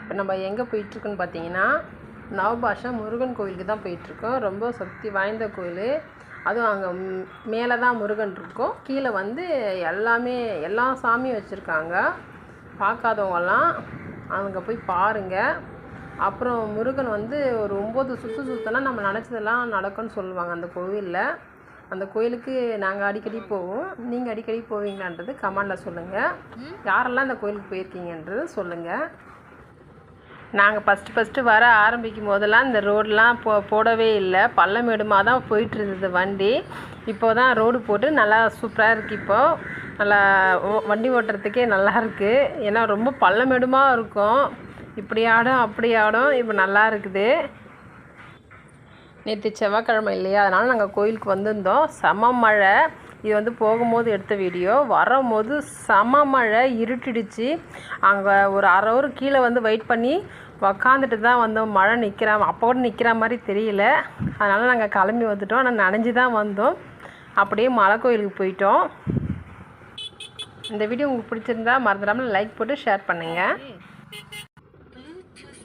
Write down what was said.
இப்போ நம்ம எங்கே போயிட்டுருக்குன்னு பார்த்தீங்கன்னா நவபாஷா முருகன் கோயிலுக்கு தான் போயிட்டுருக்கோம். ரொம்ப சக்தி வாய்ந்த கோயில். அதுவும் அங்கே மேலே தான் முருகன் இருக்கும், கீழே வந்து எல்லா சாமியும் வச்சுருக்காங்க. பார்க்காதவங்கெல்லாம் அங்கே போய் பாருங்கள். அப்புறம் முருகன் வந்து ஒரு 9 சுற்று சுற்றினா நம்ம நினச்சதெல்லாம் நடக்கும்னு சொல்லுவாங்க அந்த கோவிலில். அந்த கோயிலுக்கு நாங்கள் அடிக்கடி போவோம். நீங்கள் அடிக்கடி போவீங்களான்றது கமெண்டில் சொல்லுங்கள். யாரெல்லாம் இந்த கோயிலுக்கு போயிருக்கீங்கன்றது சொல்லுங்கள். நாங்கள் ஃபஸ்ட்டு வர ஆரம்பிக்கும் போதெல்லாம் இந்த ரோடெலாம் போடவே இல்லை, பள்ளமேடுமாக தான் போயிட்டு இருந்தது வண்டி. இப்போ தான் ரோடு போட்டு நல்லா சூப்பராக இருக்குது. இப்போது நல்லா வண்டி ஓட்டுறதுக்கே நல்லா இருக்குது. ஏன்னா ரொம்ப பள்ளமேடுமாக இருக்கும், இப்படி ஆடும் அப்படி ஆடும். இப்போ நல்லா இருக்குது. நேற்று செவ்வாய்க்கிழமை இல்லையா, அதனால் நாங்கள் கோயிலுக்கு வந்திருந்தோம். செம மழை. இது வந்து போகும்போது எடுத்த வீடியோ. வரும்போது செம மழை, இருட்டிடுச்சு. அங்கே ஒரு அரை ஹவர் கீழே வந்து வெயிட் பண்ணி உக்காந்துட்டு தான் வந்தோம். மழை அப்போ கூட நிற்கிற மாதிரி தெரியல. அதனால் நாங்கள் கிளம்பி வந்துட்டோம். ஆனால் நனைஞ்சு தான் வந்தோம். அப்படியே மலை கோயிலுக்கு போயிட்டோம். இந்த வீடியோ உங்களுக்கு பிடிச்சிருந்தா மறந்துடாமல் லைக் போட்டு ஷேர் பண்ணுங்கள்.